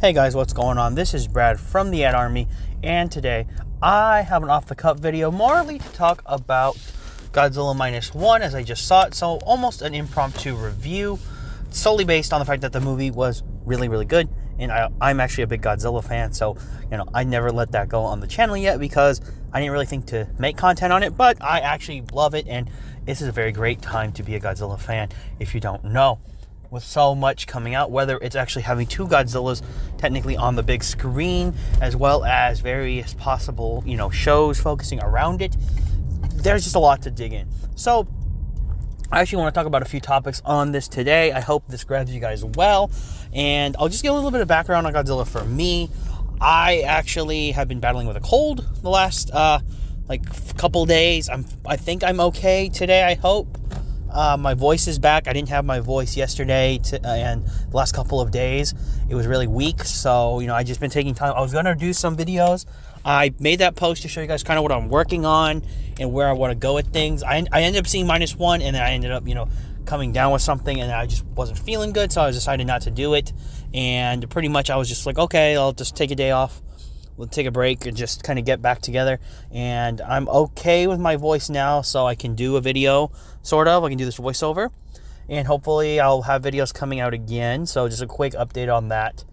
Hey guys, what's going on? This is Brad from the Ad Army, and today I have an off-the-cuff video morally to talk about Godzilla Minus One as I just saw it. So almost an impromptu review, solely based on the fact that the movie was really, really good. And I'm actually a big Godzilla fan, so I never let that go on the channel yet because I didn't really think to make content on it, but I actually love it, and this is a very great time to be a Godzilla fan if you don't know. With so much coming out, whether it's actually having two Godzillas technically on the big screen, as well as various possible, shows focusing around it, there's just a lot to dig in. So I actually want to talk about a few topics on this today. I hope this grabs you guys well, and I'll just get a little bit of background on Godzilla for me. I actually have been battling with a cold the last couple days. I think I'm okay today, I hope. My voice is back. I didn't have my voice yesterday and the last couple of days. It was really weak, so I just been taking time. I was gonna do some videos. I made that post to show you guys kind of what I'm working on and where I want to go with things. I ended up seeing Minus One, and then I ended up coming down with something, and I just wasn't feeling good, so I decided not to do it. And pretty much I was just like, okay, I'll just take a day off. We'll take a break and just kind of get back together. And I'm okay with my voice now, so I can do a video, sort of. I can do this voiceover. And hopefully I'll have videos coming out again. So just a quick update on that.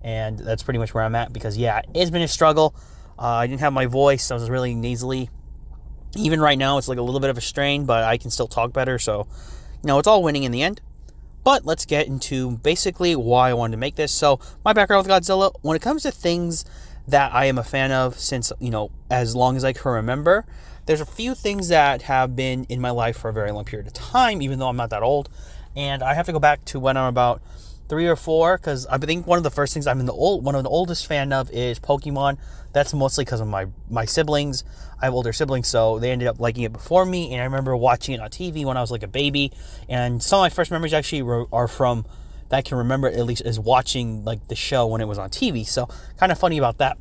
And that's pretty much where I'm at because, yeah, it's been a struggle. I didn't have my voice. I was really nasally. Even right now, it's like a little bit of a strain, but I can still talk better. So, it's all winning in the end. But let's get into basically why I wanted to make this. So my background with Godzilla, when it comes to things that I am a fan of since, as long as I can remember, there's a few things that have been in my life for a very long period of time, even though I'm not that old. And I have to go back to when I'm about 3 or 4, because I think one of the first things one of the oldest fan of is Pokemon. That's mostly because of my siblings. I have older siblings, so they ended up liking it before me. And I remember watching it on TV when I was like a baby. And some of my first memories actually are from that I can remember, at least, is watching like the show when it was on TV. So kind of funny about that.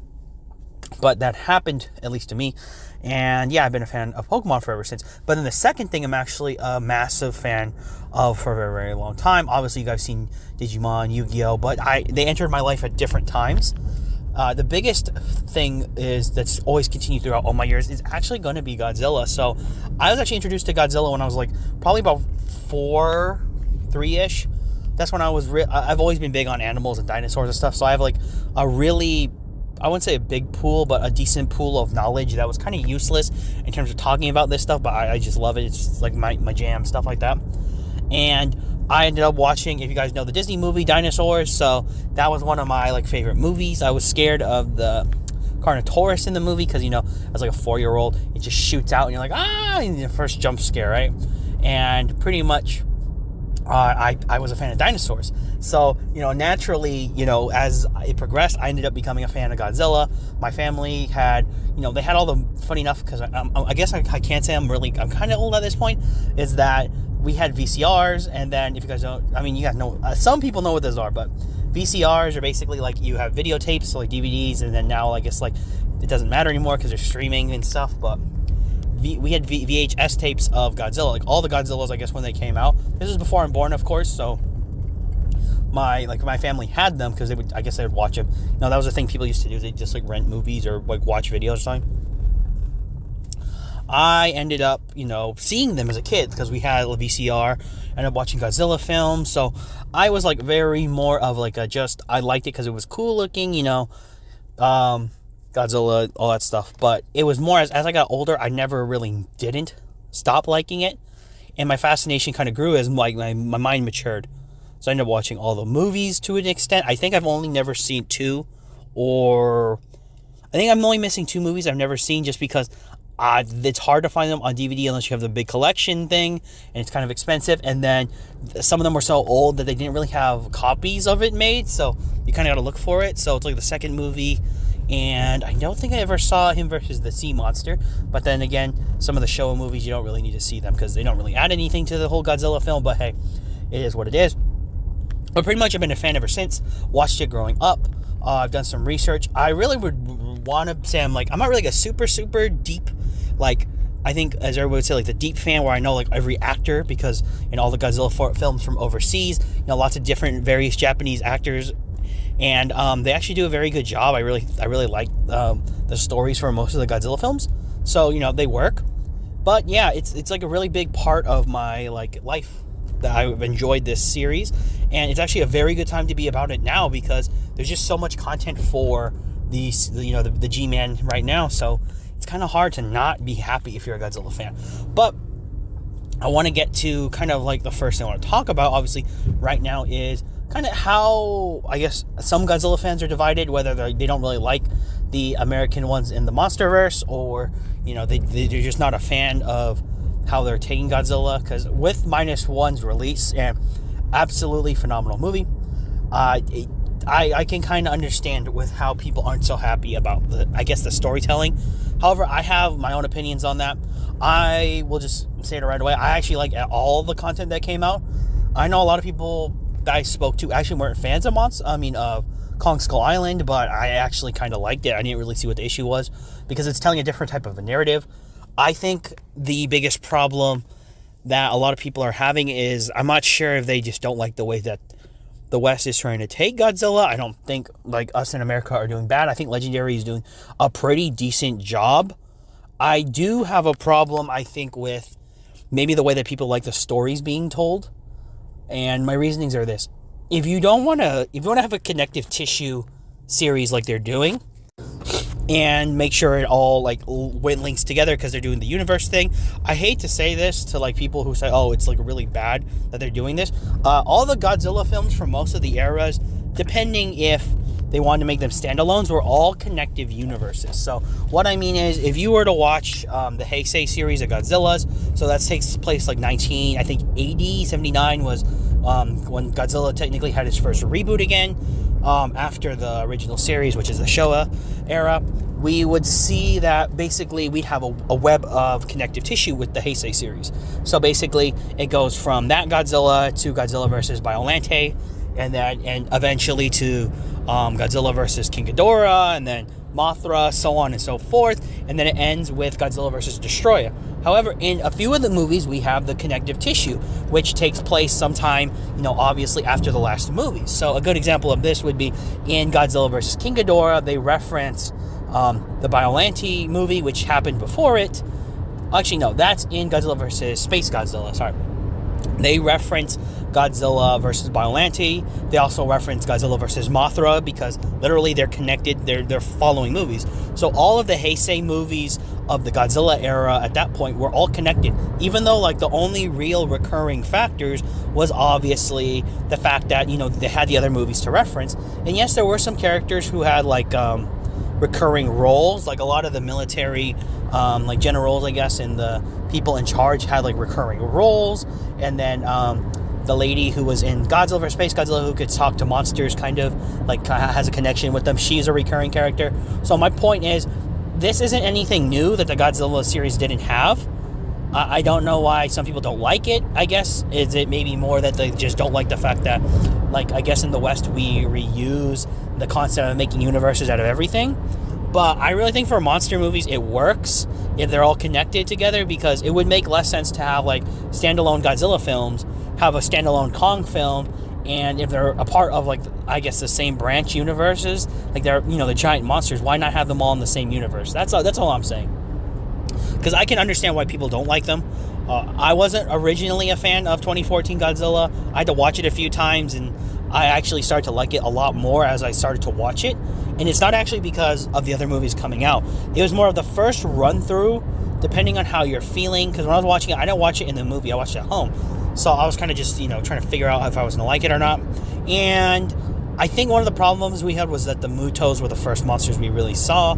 But that happened, at least to me. And yeah, I've been a fan of Pokemon forever since. But then the second thing I'm actually a massive fan of for a very, very long time. Obviously, you guys have seen Digimon, Yu-Gi-Oh! But they entered my life at different times. The biggest thing that's always continued throughout all my years is actually going to be Godzilla. So I was actually introduced to Godzilla when I was probably about 3-ish. That's when I've always been big on animals and dinosaurs and stuff. So I have a really, I wouldn't say a big pool, but a decent pool of knowledge that was kind of useless in terms of talking about this stuff, but I just love it. It's just like my jam, stuff like that. And I ended up watching, if you guys know the Disney movie, Dinosaurs, so that was one of my favorite movies. I was scared of the Carnotaurus in the movie because, as a 4-year-old, it just shoots out and you're like, in the first jump scare, right? And pretty much I was a fan of dinosaurs. So, naturally, as it progressed, I ended up becoming a fan of Godzilla. My family had, they had all the, funny enough, because I guess I can't say I'm kind of old at this point, is that we had VCRs, and then, if you guys don't, you guys know, some people know what those are, but VCRs are basically you have videotapes, so DVDs, and then now I guess it doesn't matter anymore because they're streaming and stuff, but we had VHS tapes of Godzilla, all the Godzillas, I guess, when they came out. This was before I'm born, of course, so my family had them because they would watch them. That was the thing people used to do. They just rent movies or watch videos or something. I ended up, seeing them as a kid because we had a VCR. Ended up watching Godzilla films, so I was very more of I liked it because it was cool looking, Godzilla, all that stuff. But it was more as I got older, I never really didn't stop liking it, and my fascination kind of grew as my mind matured. So I ended up watching all the movies to an extent. I think I've only never seen 2, or I think I'm only missing 2 movies I've never seen just because it's hard to find them on DVD unless you have the big collection thing, and it's kind of expensive. And then some of them were so old that they didn't really have copies of it made, so you kind of got to look for it. So it's the second movie. And I don't think I ever saw him versus the Sea Monster. But then again, some of the Showa movies, you don't really need to see them because they don't really add anything to the whole Godzilla film. But hey, it is what it is. But pretty much I've been a fan ever since. Watched it growing up. I've done some research. I really would want to say I'm not really a super, super deep, I think, as everybody would say, the deep fan where I know, every actor, because in all the Godzilla films from overseas, lots of different various Japanese actors and they actually do a very good job. I really like the stories for most of the Godzilla films, so they work. But yeah, it's like a really big part of my life that I've enjoyed this series, and it's actually a very good time to be about it now because there's just so much content for the G-Man right now. So it's kind of hard to not be happy if you're a Godzilla fan. But I want to get to kind of the first thing I want to talk about, obviously, right now is kind of how, I guess, some Godzilla fans are divided, whether they don't really like the American ones in the MonsterVerse, or, they're just not a fan of how they're taking Godzilla. Because with -1's release, and absolutely phenomenal movie, I can kind of understand with how people aren't so happy about the storytelling. However, I have my own opinions on that. I will just say it right away. I actually like all the content that came out. I know a lot of people that I spoke to actually weren't fans of Kong Skull Island, but I actually kind of liked it. I didn't really see what the issue was because it's telling a different type of a narrative. I think the biggest problem that a lot of people are having is, I'm not sure if they just don't like the way that the West is trying to take Godzilla. I don't think us in America are doing bad. I think Legendary is doing a pretty decent job. I do have a problem, I think, with maybe the way that people like the stories being told. And my reasonings are this. If you want to have a connective tissue series like they're doing, and make sure it all links together because they're doing the universe thing. I hate to say this to people who say, oh, it's really bad that they're doing this. All the Godzilla films from most of the eras, depending if they wanted to make them standalones, were all connective universes. So what I mean is, if you were to watch the Heisei series of Godzillas, so that takes place 80, 79 was when Godzilla technically had his first reboot again. After the original series, which is the Showa era, we would see that basically we'd have a web of connective tissue with the Heisei series. So basically, it goes from that Godzilla to Godzilla versus Biollante, and eventually to Godzilla versus King Ghidorah, and then Mothra, so on and so forth, and then it ends with Godzilla versus Destroyer. However, in a few of the movies, we have the connective tissue, which takes place sometime, obviously after the last movies. So a good example of this would be in Godzilla vs. King Ghidorah. They reference the Biollante movie, which happened before it. Actually, no, that's in Godzilla vs. Space Godzilla, sorry. They reference Godzilla versus Biollante. They also reference Godzilla versus Mothra because literally they're connected. They're following movies. So all of the Heisei movies of the Godzilla era at that point were all connected, even though the only real recurring factors was obviously the fact that they had the other movies to reference. And yes, there were some characters who had recurring roles, a lot of the military generals, I guess, and the people in charge had recurring roles. And then the lady who was in Godzilla vs. Space Godzilla, who could talk to monsters, kind of has a connection with them. She's a recurring character. So my point is, this isn't anything new that the Godzilla series didn't have. I don't know why some people don't like it, I guess. Is it maybe more that they just don't like the fact that, I guess in the West we reuse the concept of making universes out of everything? But I really think for monster movies it works if they're all connected together, because it would make less sense to have standalone Godzilla films, have a standalone Kong film, and if they're a part of I guess the same branch universes, they're the giant monsters, why not have them all in the same universe? That's all I'm saying. Because I can understand why people don't like them. I wasn't originally a fan of 2014 Godzilla. I had to watch it a few times, and I actually started to like it a lot more as I started to watch it. And it's not actually because of the other movies coming out. It was more of the first run-through, depending on how you're feeling. Because when I was watching it, I didn't watch it in the movie. I watched it at home. So I was kind of just, trying to figure out if I was going to like it or not. And I think one of the problems we had was that the Mutos were the first monsters we really saw.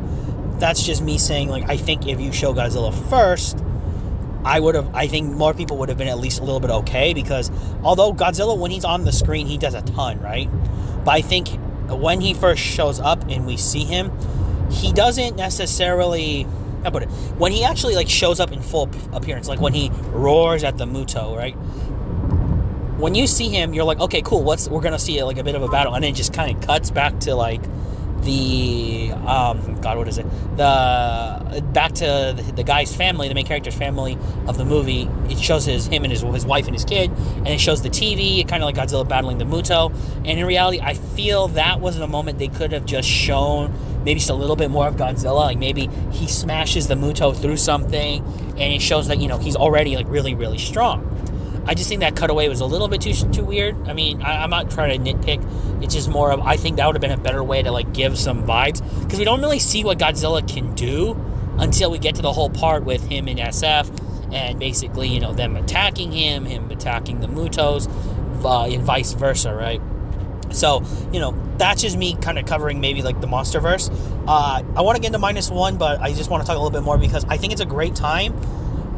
That's just me saying, I think if you show Godzilla first, I think more people would have been at least a little bit okay, because although Godzilla, when he's on the screen, he does a ton, right? But I think when he first shows up and we see him, he doesn't necessarily, how about it? When he actually shows up in full appearance, when he roars at the Muto, right? When you see him, you're like, okay, cool. We're gonna see a bit of a battle, and then it just kind of cuts back to the God, what is it? The back to the guy's family, the main character's family of the movie. It shows him and his wife and his kid, and it shows the TV, kind of like Godzilla battling the Muto. And in reality, I feel that was a moment they could have just shown maybe just a little bit more of Godzilla. Like maybe he smashes the Muto through something, and it shows that he's already like really, really strong. I just think that cutaway was a little bit too weird. I mean, I'm not trying to nitpick. It's just more of, I think that would have been a better way to like give some vibes, because we don't really see what Godzilla can do until we get to the whole part with him in SF, and basically, them attacking him attacking the Mutos, and vice versa, right? So, that's just me kind of covering maybe like the MonsterVerse. I want to get into -1, but I just want to talk a little bit more because I think it's a great time.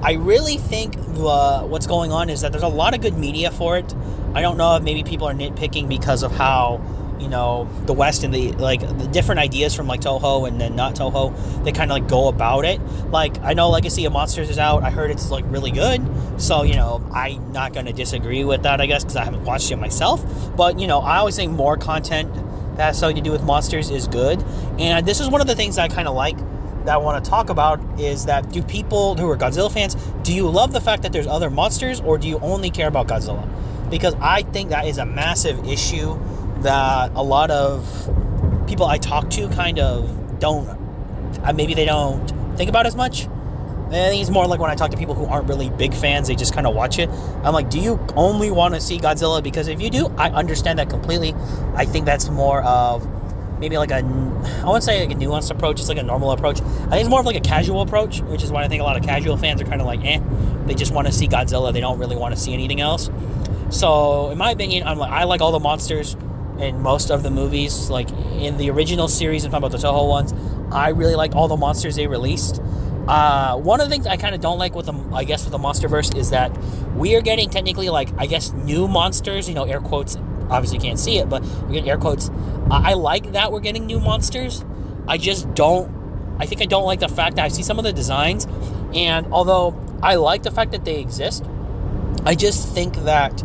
I really think what's going on is that there's a lot of good media for it. I don't know if maybe people are nitpicking because of how, the West and the different ideas from like Toho and then not Toho, they kind of like go about it. Like, I know Legacy of Monsters is out. I heard it's like really good. So, I'm not going to disagree with that, I guess, because I haven't watched it myself. But, I always think more content that has something to do with monsters is good. And this is one of the things that I kind of like, that I want to talk about, is that do people who are Godzilla fans, do you love the fact that there's other monsters, or do you only care about Godzilla? Because I think that is a massive issue that a lot of people I talk to kind of don't, maybe they don't think about as much. I think it's more like when I talk to people who aren't really big fans, they just kind of watch it. I'm like, do you only want to see Godzilla? Because if you do, I understand that completely. I think that's more of maybe like I wouldn't say like a nuanced approach, it's like a normal approach. I think it's more of like a casual approach, which is why I think a lot of casual fans are kind of like, they just want to see Godzilla, they don't really want to see anything else. So, in my opinion, I like all the monsters in most of the movies. Like, in the original series, I'm talking about the Toho ones, I really like all the monsters they released. One of the things I kind of don't like with the MonsterVerse is that we are getting technically, like, I guess, new monsters, air quotes. Obviously you can't see it, but we're getting air quotes. I like that we're getting new monsters. I think I don't like the fact that I see some of the designs, and although I like the fact that they exist, I just think that,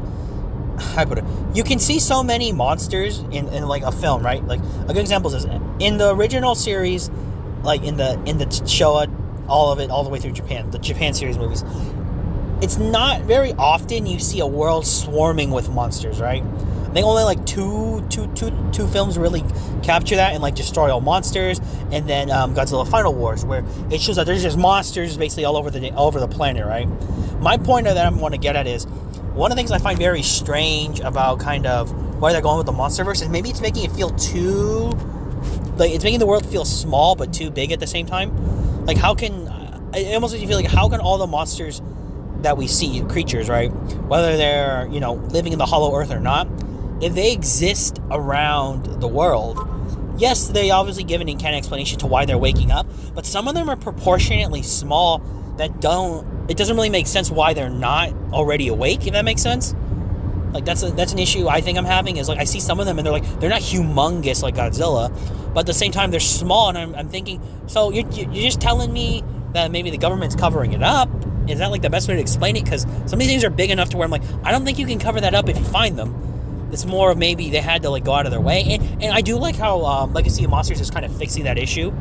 you can see so many monsters in like a film, right? Like, a good example is in the original series, like in the Showa, all of it, all the way through Japan, the Japan series movies, it's not very often you see a world swarming with monsters, right? I think only like two films really capture that, and like Destroy All Monsters, and then Godzilla Final Wars, where it shows that there's just monsters basically all over the planet, right? My point that I want to get at is, one of the things I find very strange about kind of why they're going with the MonsterVerse is maybe it's making it feel too, like, it's making the world feel small but too big at the same time. Like, it almost makes you feel like, how can all the monsters that we see, creatures, right, whether they're, living in the hollow earth or not, if they exist around the world, yes, they obviously give an in-canon explanation to why they're waking up, but some of them are proportionately small that it doesn't really make sense why they're not already awake, if that makes sense. Like, that's an issue I think I'm having, is like, I see some of them and they're not humongous like Godzilla, but at the same time they're small, and I'm thinking, so you're just telling me that maybe the government's covering it up? Is that like the best way to explain it? Because some of these things are big enough to where I'm like, I don't think you can cover that up if you find them. It's more of maybe they had to like go out of their way, and I do like how Legacy of Monsters is kind of fixing that issue.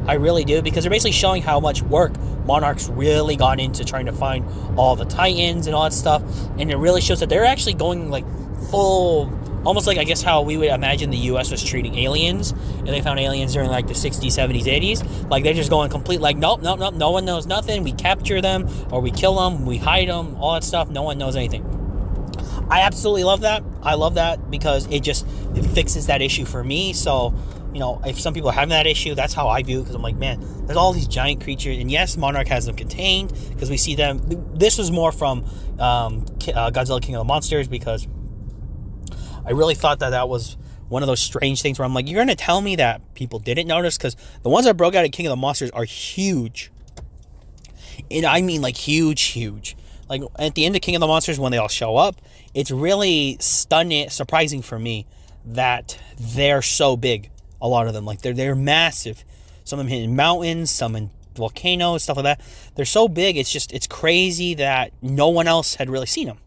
I really do, because they're basically showing how much work Monarch's really gone into trying to find all the Titans and all that stuff, and it really shows that they're actually going like full, almost like I guess how we would imagine the U.S. was treating aliens, and they found aliens during like the 60s, 70s, 80s. Like, they're just going complete like, nope, no one knows nothing. We capture them, or we kill them, we hide them, all that stuff. No one knows anything. I absolutely love that. I love that because it fixes that issue for me. So, if some people are having that issue, that's how I view it, because I'm like, man, there's all these giant creatures, and yes, Monarch has them contained, because we see them. This was more from Godzilla King of the Monsters, because I really thought that was one of those strange things where I'm like, you're going to tell me that people didn't notice? Because the ones that broke out of King of the Monsters are huge. And I mean, like, huge. Like, at the end of King of the Monsters, when they all show up, it's really surprising for me that they're so big. A lot of them, like, they're massive. Some of them hitting mountains, some in volcanoes, stuff like that. They're so big, it's crazy that no one else had really seen them.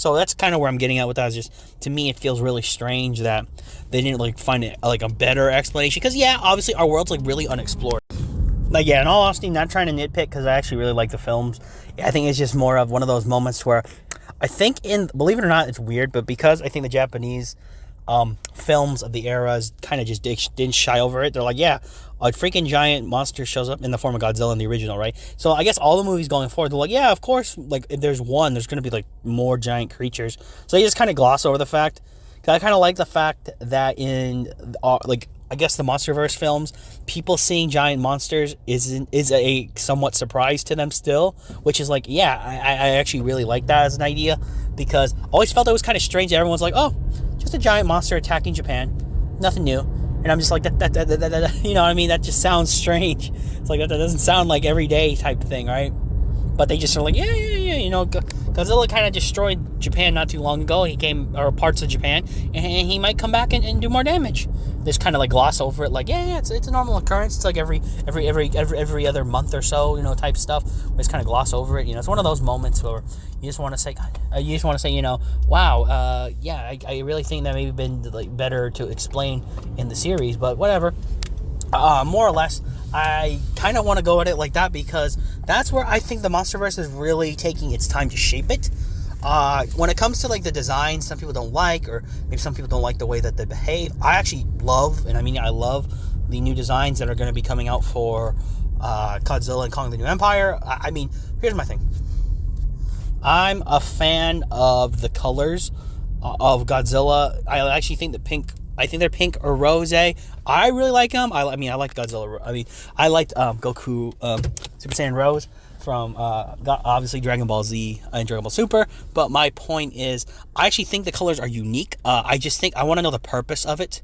So that's kind of where I'm getting at with that. Is just, to me, it feels really strange that they didn't like find it like a better explanation. Because yeah, obviously our world's like really unexplored. Like, yeah, in all honesty, not trying to nitpick, because I actually really like the films. I think it's just more of one of those moments where I think, believe it or not, it's weird, but because I think the Japanese films of the eras kind of just didn't shy over it. They're like, yeah, a freaking giant monster shows up in the form of Godzilla in the original, right? So I guess all the movies going forward, they're like, yeah, of course, like, if there's one, there's going to be, like, more giant creatures. So they just kind of gloss over the fact. Because I kind of like the fact that in, like, I guess the MonsterVerse films, people seeing giant monsters is a somewhat surprise to them still, which is like, yeah, I actually really like that as an idea, because I always felt it was kind of strange that everyone's like, oh, just a giant monster attacking Japan, nothing new. And I'm just like, that you know what I mean? That just sounds strange. It's like, that doesn't sound like everyday type thing, right? But they just are like, yeah, you know, Godzilla kind of destroyed Japan not too long ago. He came, or parts of Japan, and he might come back and do more damage. They just kind of like gloss over it, like, yeah, it's a normal occurrence. It's like every other month or so, you know, type stuff. We just kind of gloss over it. You know, it's one of those moments where you just want to say, you know, wow, yeah, I really think that maybe been like better to explain in the series, but whatever. More or less, I kind of want to go at it like that, because that's where I think the MonsterVerse is really taking its time to shape it. When it comes to like the design, some people don't like, or maybe some people don't like the way that they behave. I actually love, and I mean I love the new designs that are going to be coming out for Godzilla and Kong the New Empire. I mean, here's my thing. I'm a fan of the colors of Godzilla. I actually think I think they're pink or rose. I really like them. I mean, I like Godzilla. I mean, I liked Goku Super Saiyan Rose from obviously Dragon Ball Z and Dragon Ball Super. But my point is, I actually think the colors are unique. I just think I want to know the purpose of it.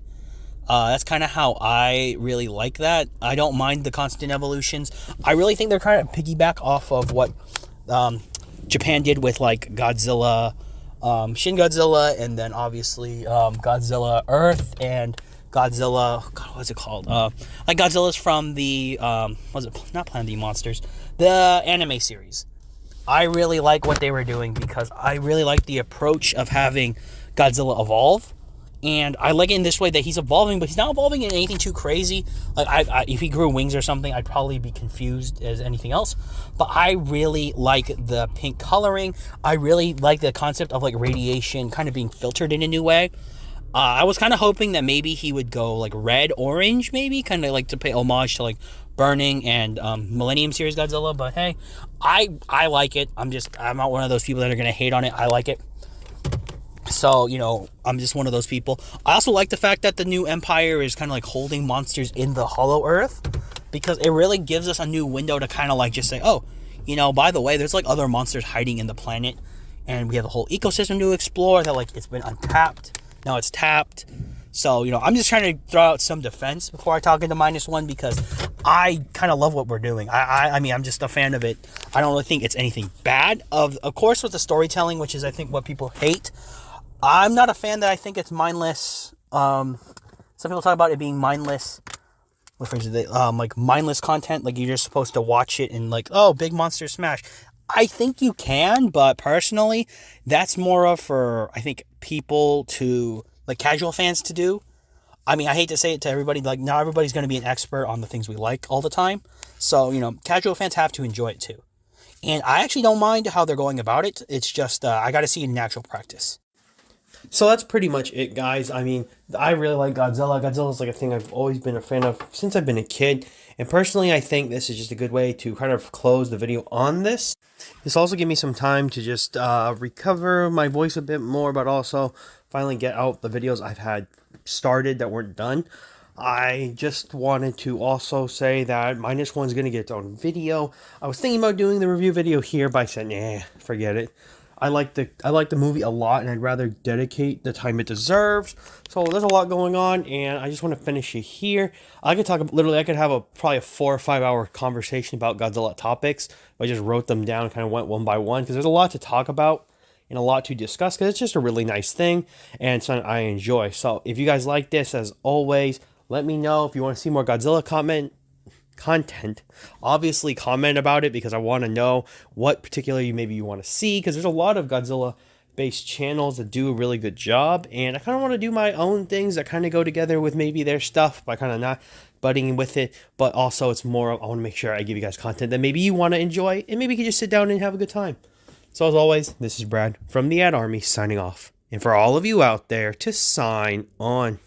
That's kind of how I really like that. I don't mind the constant evolutions. I really think they're kind of piggyback off of what Japan did with like Godzilla, Shin Godzilla, and then obviously Godzilla Earth and Godzilla, God, what's it called? Like Godzilla's from the was it not Planet of the Monsters, the anime series. I really like what they were doing, because I really like the approach of having Godzilla evolve. And I like it in this way that he's evolving, but he's not evolving in anything too crazy. Like, if he grew wings or something, I'd probably be confused as anything else. But I really like the pink coloring. I really like the concept of, like, radiation kind of being filtered in a new way. I was kind of hoping that maybe he would go, like, red, orange, maybe. Kind of, like, to pay homage to, like, Burning and Millennium Series Godzilla. But, hey, I like it. I'm not one of those people that are going to hate on it. I like it. So, you know, I'm just one of those people. I also like the fact that the new Empire is kind of like holding monsters in the Hollow Earth, because it really gives us a new window to kind of like just say, oh, you know, by the way, there's like other monsters hiding in the planet, and we have a whole ecosystem to explore that, like, it's been untapped. Now it's tapped. So, you know, I'm just trying to throw out some defense before I talk into -1, because I kind of love what we're doing. I mean, I'm just a fan of it. I don't really think it's anything bad. Of course, with the storytelling, which is, I think, what people hate. I'm not a fan that I think it's mindless. Some people talk about it being mindless. What phrase is it? Like mindless content. Like you're just supposed to watch it and like, oh, big monster smash. I think you can, but personally, that's more of for, I think, people to, like, casual fans to do. I mean, I hate to say it to everybody, like, not everybody's going to be an expert on the things we like all the time. So, you know, casual fans have to enjoy it too. And I actually don't mind how they're going about it. It's just, I got to see it in actual practice. So that's pretty much it, guys. I mean, I really like Godzilla. Godzilla is like a thing I've always been a fan of since I've been a kid. And personally, I think this is just a good way to kind of close the video on this. This also gave me some time to just recover my voice a bit more, but also finally get out the videos I've had started that weren't done. I just wanted to also say that -1 is going to get its own video. I was thinking about doing the review video here, but I said, nah, forget it. I like the movie a lot, and I'd rather dedicate the time it deserves. So there's a lot going on, and I just want to finish it here. I could talk literally. I could have probably a 4 or 5 hour conversation about Godzilla topics. I just wrote them down, and kind of went one by one, because there's a lot to talk about and a lot to discuss. Because it's just a really nice thing, and something I enjoy. So if you guys like this, as always, let me know if you want to see more Godzilla content. Obviously comment about it, because I want to know what particularly maybe you want to see, because there's a lot of Godzilla based channels that do a really good job, and I kind of want to do my own things that kind of go together with maybe their stuff by kind of not butting with it, but also it's more, I want to make sure I give you guys content that maybe you want to enjoy, and maybe you can just sit down and have a good time. So as always, this is Brad from the Ad Army signing off, and for all of you out there, to sign on.